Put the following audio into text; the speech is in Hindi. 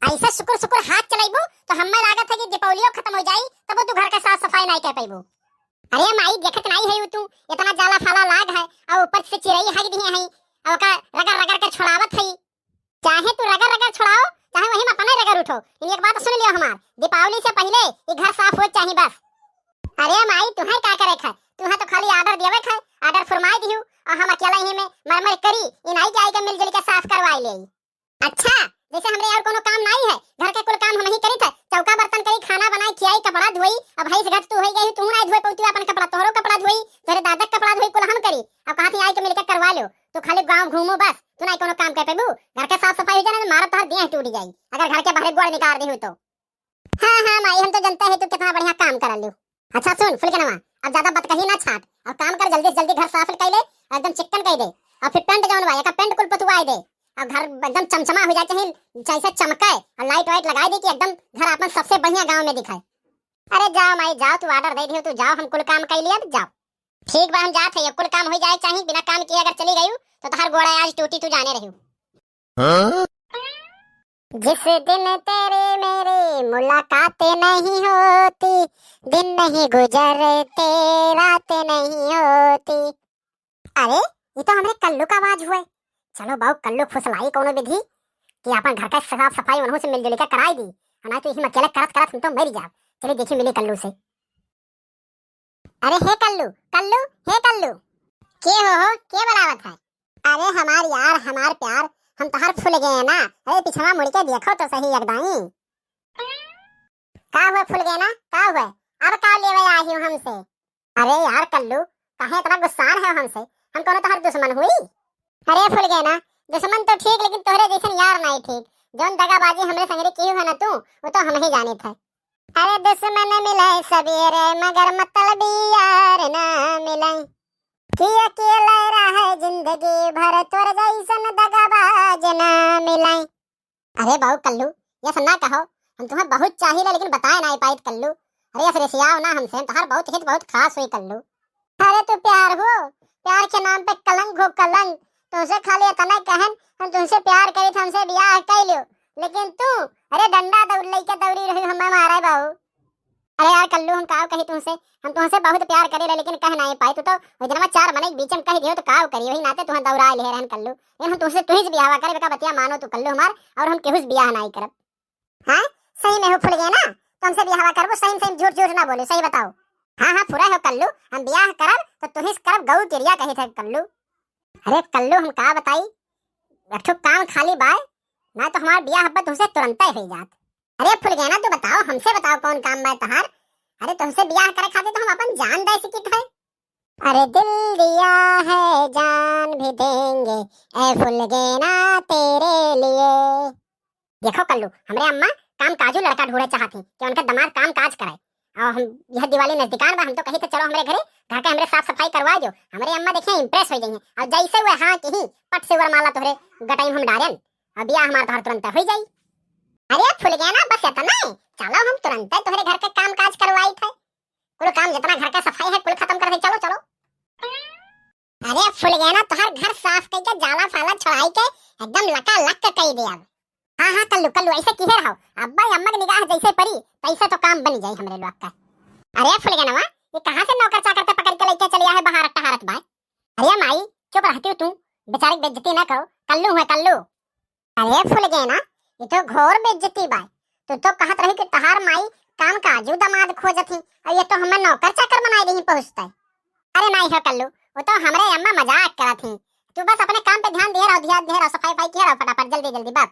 ऐसा सुकुर सुकुर हाथ चलाइबू तो हमें लागत है कि दीपावलियो खत्म हो जाई तब तू घर का साफ सफाई नहीं कर पाइबू। अरे माई देखत नहीं है तू इतना जाला फाला लाग है और ऊपर से चिरई हग दिए है और का रगड़ रगड़ के छोड़ावत है। चाहे तू रगड़ रगड़ छोड़ाओ चाहे वही में अपने रगड़ उठो। इन एक बात सुन लियो हमार, दीपावली से पहले ये घर साफ हो चाहिए बस। अरे माई तुम्हें क्या करे खा, तुम्हें तो खाली ऑर्डर देवे खा, ऑर्डर फरमाई दियो और हम अकेला ही में मरमर करी इन आई के आई के मिलजुल के साफ करवाई ले। अच्छा जैसे हमरे और कोनो काम नहीं है, घर के कुल काम हम ही करी थे, चौका बर्तन करी, खाना बनाई, खियाई, कपड़ा धोई। अब भाई से घर तू होई गई, तू नहीं धोई पौती अपन कपड़ा, तोहरो कपड़ा धोई, तेरे दादा कपड़ा धोई, कुल हम करी। अब कहां थी आई के मिलके करवा लो। तो खाली गांव घूमो बस, तू नहीं कोनो काम कर पेबू। घर के साफ सफाई हो जाने मारा तोहर देह टूट जाई अगर घर के बाहर गोड़ निकाल दी हो तो। हां हां माई हम तो जानते हैं तू कितना बढ़िया काम कर लियो। अच्छा सुन फुलकनवा, अब ज्यादा बात कही ना छाट, अब काम कर जल्दी से जल्दी घर साफ कर ले, एकदम चिकन कर दे और फिर पेंट जौन बा का पेंट कुल पतवाई दे और घर एकदम चमचमा हो जाए, चाहे जैसे चमके और लाइट वाइट लगाई दे कि एकदम घर अपन सबसे बढ़िया गांव में दिखाए। अरे जाओ माई जाओ, तू ऑर्डर दे दियो, तू जाओ, हम कुल काम कर लिया जाओ। ठीक बा हम जात है, कुल काम हो जाए, चाहे बिना काम किए अगर चली गई तो तोहर गोड़ा आज टूटी तू जाने रही। हाँ? जिस दिन तेरे मेरे मुलाकातें नहीं होती, दिन नहीं गुजरते, रातें नहीं होती। अरे ये तो हमारे कल्लू का आवाज हुआ है। चलो बाऊ कल्लू फुसलाई कोनो विधि कि अपन घर का साफ सफाई उन्हों से मिलजुल के कराई दी, ना तो इसमें अकेले करत करत हम तो मर जाओ। चलिए देखी मिली कल्लू से। अरे हे कल्लू कल्लू हे कल्लू, के हो के बुलावत है? अरे हमार यार हमार प्यार, हम तहार फूल गए ना। अरे पिछवा मुड़ के देखो तो सही एकदम। का हुआ फूल गए ना, का हुआ अब का लेवे आई हूं हमसे? अरे यार कल्लू काहे इतना गुस्सान है हमसे, हम कोनो तहार दुश्मन हुई? अरे फूल गए ना, दुश्मन तो ठीक लेकिन तोहरे जैसन यार नहीं ठीक। जौन दगाबाजी हमरे संगरे की है ना तू, वो तो हम ही जाने थे। अरे दुश्मन मिले सबेरे मगर मतलबी यार ना मिले, कि अकेला रहे जिंदगी भर तोर जैसन दगाबाज ना मिले। अरे बाऊ कल्लू ये सुनना कहो, हम तुम्हें बहुत चाहिए लेकिन बताए नहीं पाई कल्लू। अरे फिर सियाओ ना हमसे, हम तुम्हार बहुत हित बहुत खास हुई कल्लू। अरे तू प्यार हो, प्यार के नाम पे कलंक हो कलंक। तुमसे खाली इतना कहन हम तुमसे प्यार करे थे, हमसे ब्याह कर लियो, लेकिन तू अरे डंडा दौड़ लेके दौड़ी रही हमें मारे बाबू। अरे यार कल्लू हम काव कही तुमसे, हम तुमसे बहुत प्यार करे ले लेकिन कह नहीं पाई। तू तो इतना चार मने बीच में कह दियो तो काव करी, वही नाते तुम्हें दौड़ा ले रहन कल्लू। लेकिन हम तुमसे तुही ब्याह करे बेटा बतिया मानो तू कल्लू हमार, और हम केहू ब्याह नहीं करब। हां सही में हो फुल गए ना, तुमसे ब्याह करबो, सही सही झूठ झूठ ना बोले, सही बताओ। हां हां पूरा हो कल्लू, हम ब्याह करब तो तुही करब गौ क्रिया कही थे कल्लू। अरे कल्लू हम का बताई, अठो काम खाली बाय ना तो हमार बियाह हब्बत तुमसे तुरंत ही हो जात। अरे फुल गया ना तू बताओ, हमसे बताओ कौन काम बाय तहार? अरे तुमसे बियाह करे खातिर तो हम अपन जान दे सकित है। अरे दिल दिया है जान भी देंगे ए फुल गए ना तेरे लिए। देखो कल्लू हमरे अम्मा काम काजू लड़का ढूंढे चाहती कि उनका दामाद काम काज करे, और हम यह दिवाली नजदीकान बा, हम तो कही तो चलो हमारे घरे घर के हमरे साफ सफाई करवा दो। हमारे अम्मा देखिए इंप्रेस हो जाएंगे और जैसे हुए हां कि ही पट से वरमाला तोहरे गटाई हम डालेन और बियाह हमार तोहर तुरंत हो जाई। अरे फुल गया ना बस इतना ही, चलो हम तुरंत तोहरे घर के काम काज करवाई थे, कुल काम जितना घर का सफाई है कुल खत्म कर दे, चलो चलो। अरे फुल गया ना तोहर घर साफ करके जाला फाला छड़ाई के एकदम लका लक कई दे। अब हां हां कल्लू कल्लू ऐसे किहे रहो, अब्बा अम्मा की निगाह जैसे पड़ी तैसे तो काम बन जाई हमरे लोग का। अरे फुल गया ना ये कहां से नौकर चाकर पे पकड़ के लेके चलिया है बाहर टहरत बाय? अरे माई चुप रहती हो तू, बेचारी बेइज्जती ना करो, कल्लू है कल्लू। अरे फुल गए ना ये तो घोर बेइज्जती बाय, तो कहत रही कि तहार माई काम काजू दामाद खोजती और ये तो हमें नौकर चाकर बनाई रही पहुंचता। अरे नहीं है कल्लू, वो तो हमरे अम्मा मजाक करत थी, तू बस अपने काम पे ध्यान दे रहा, सफाई फाई किया रहा फटाफट जल्दी जल्दी बस।